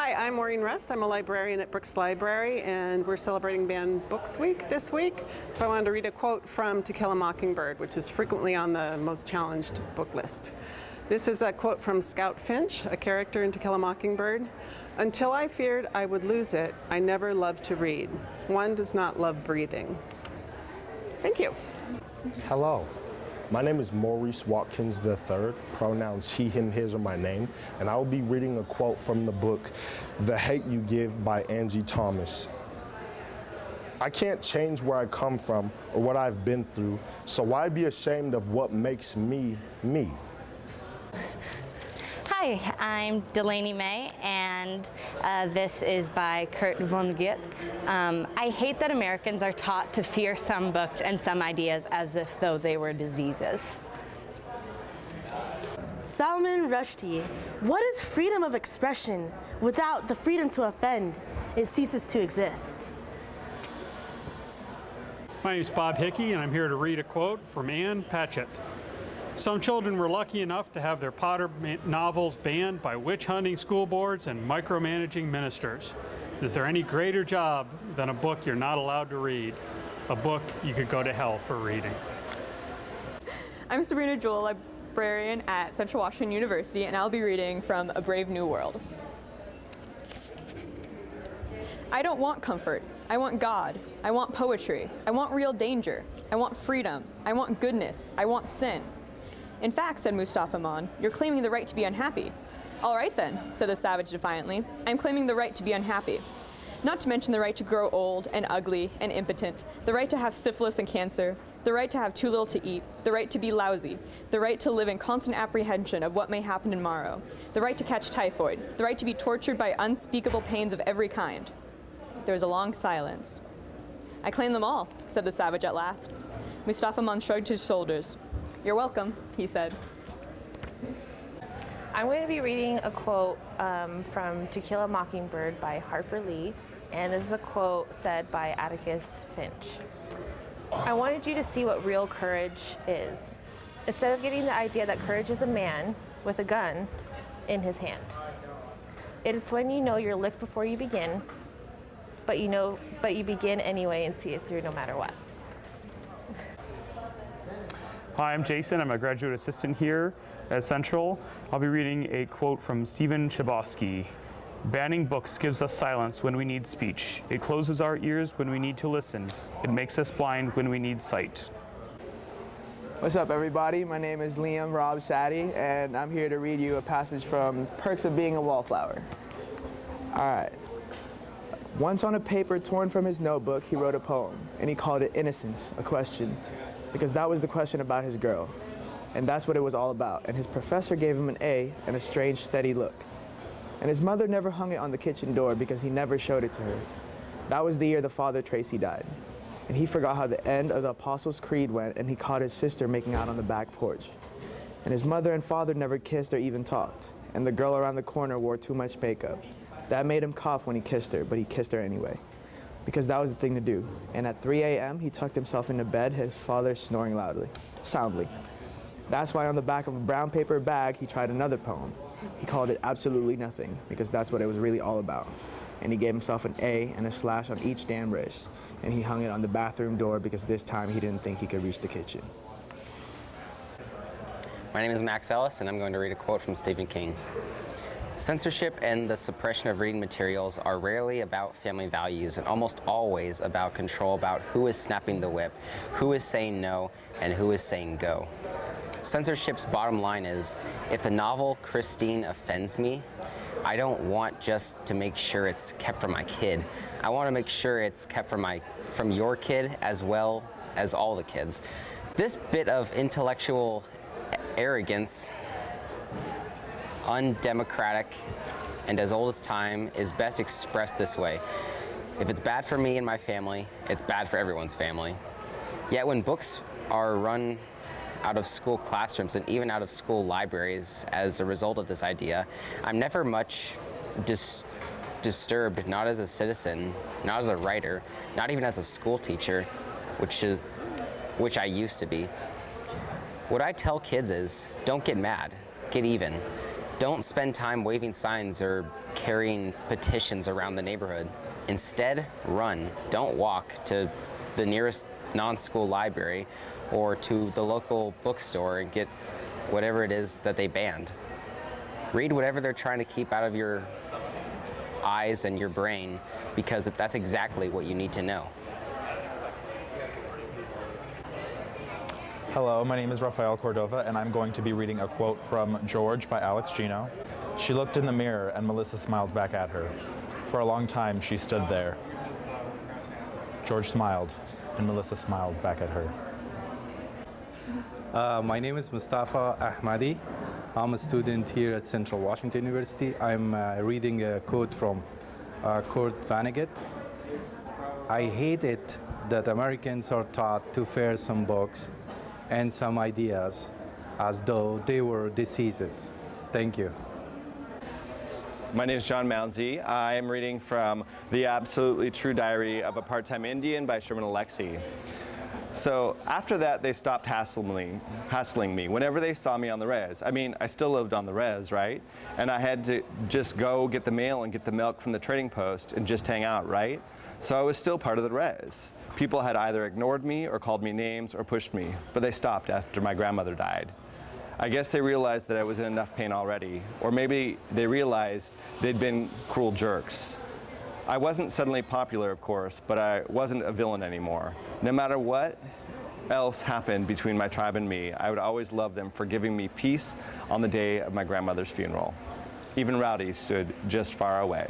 Hi, I'm Maureen Rust. I'm a librarian at Brooks Library, and we're celebrating Banned Books Week this week. So I wanted to read a quote from To Kill a Mockingbird, which is frequently on the most challenged book list. This is a quote from Scout Finch, a character in To Kill a Mockingbird. "Until I feared I would lose it, I never loved to read. One does not love breathing." Thank you. Hello, my name is Maurice Watkins III, pronouns he, him, his are my name, and I will be reading a quote from the book The Hate You Give by Angie Thomas. I can't change where I come from or what I've been through, so why be ashamed of what makes me, me? Hi, I'm Delaney May, and this is by Kurt Vonnegut. I hate that Americans are taught to fear some books and some ideas as if though they were diseases. Salman Rushdie. What is freedom of expression? Without the freedom to offend, it ceases to exist. My name is Bob Hickey, and I'm here to read a quote from Ann Patchett. "Some children were lucky enough to have their Potter novels banned by witch-hunting school boards and micromanaging ministers. Is there any greater job than a book you're not allowed to read? A book you could go to hell for reading." I'm Sabrina Jewell, librarian at Central Washington University, and I'll be reading from A Brave New World. I don't want comfort. I want God. I want poetry. I want real danger. I want freedom. I want goodness. I want sin. "In fact," said Mustafa Mon, "you're claiming the right to be unhappy." "All right then," said the savage defiantly, "I'm claiming the right to be unhappy. Not to mention the right to grow old and ugly and impotent, the right to have syphilis and cancer, the right to have too little to eat, the right to be lousy, the right to live in constant apprehension of what may happen tomorrow, the right to catch typhoid, the right to be tortured by unspeakable pains of every kind." There was a long silence. "I claim them all," said the savage at last. Mustafa Mon shrugged his shoulders. "You're welcome," he said. I'm going to be reading a quote from To Kill a Mockingbird by Harper Lee, and this is a quote said by Atticus Finch. "I wanted you to see what real courage is, instead of getting the idea that courage is a man with a gun in his hand. It's when you know you're licked before you begin, but you begin anyway and see it through no matter what." Hi, I'm Jason. I'm a graduate assistant here at Central. I'll be reading a quote from Stephen Chbosky. "Banning books gives us silence when we need speech. It closes our ears when we need to listen. It makes us blind when we need sight." What's up, everybody? My name is Liam Rob Sadie, and I'm here to read you a passage from Perks of Being a Wallflower. All right. Once on a paper torn from his notebook, he wrote a poem, and he called it Innocence, a question, because that was the question about his girl. And that's what it was all about. And his professor gave him an A and a strange, steady look. And his mother never hung it on the kitchen door because he never showed it to her. That was the year the father Tracy died. And he forgot how the end of the Apostles' Creed went, and he caught his sister making out on the back porch. And his mother and father never kissed or even talked. And the girl around the corner wore too much makeup. That made him cough when he kissed her, but he kissed her anyway, because that was the thing to do. And at 3 a.m., he tucked himself into bed, his father snoring soundly. That's why on the back of a brown paper bag, he tried another poem. He called it Absolutely Nothing, because that's what it was really all about. And he gave himself an A and a slash on each damn wrist. And he hung it on the bathroom door because this time he didn't think he could reach the kitchen. My name is Max Ellis, and I'm going to read a quote from Stephen King. "Censorship and the suppression of reading materials are rarely about family values and almost always about control, about who is snapping the whip, who is saying no, and who is saying go. Censorship's bottom line is, if the novel Christine offends me, I don't want just to make sure it's kept from my kid. I want to make sure it's kept from your kid as well as all the kids. This bit of intellectual arrogance, undemocratic and as old as time, is best expressed this way. If it's bad for me and my family, it's bad for everyone's family. Yet when books are run out of school classrooms and even out of school libraries as a result of this idea, I'm never much disturbed, not as a citizen, not as a writer, not even as a school teacher, which I used to be. What I tell kids is, don't get mad, get even. Don't spend time waving signs or carrying petitions around the neighborhood. Instead, run. Don't walk to the nearest non-school library or to the local bookstore and get whatever it is that they banned. Read whatever they're trying to keep out of your eyes and your brain, because that's exactly what you need to know. Hello, my name is Rafael Cordova, and I'm going to be reading a quote from George by Alex Gino. She looked in the mirror, and Melissa smiled back at her. For a long time, she stood there. George smiled, and Melissa smiled back at her. My name is Mustafa Ahmadi. I'm a student here at Central Washington University. I'm reading a quote from Kurt Vonnegut. I hate it that Americans are taught to fear some books and some ideas as though they were diseases. Thank you. My name is John Mounsey. I am reading from The Absolutely True Diary of a Part-Time Indian by Sherman Alexie. So after that, they stopped hassling me whenever they saw me on the res. I mean, I still lived on the res, right? And I had to just go get the mail and get the milk from the trading post and just hang out, right? So I was still part of the res. People had either ignored me or called me names or pushed me, but they stopped after my grandmother died. I guess they realized that I was in enough pain already, or maybe they realized they'd been cruel jerks. I wasn't suddenly popular, of course, but I wasn't a villain anymore. No matter what else happened between my tribe and me, I would always love them for giving me peace on the day of my grandmother's funeral. Even Rowdy stood just far away.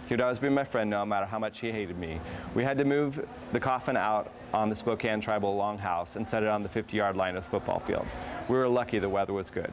He would always be my friend no matter how much he hated me. We had to move the coffin out on the Spokane Tribal Longhouse and set it on the 50-yard line of the football field. We were lucky the weather was good.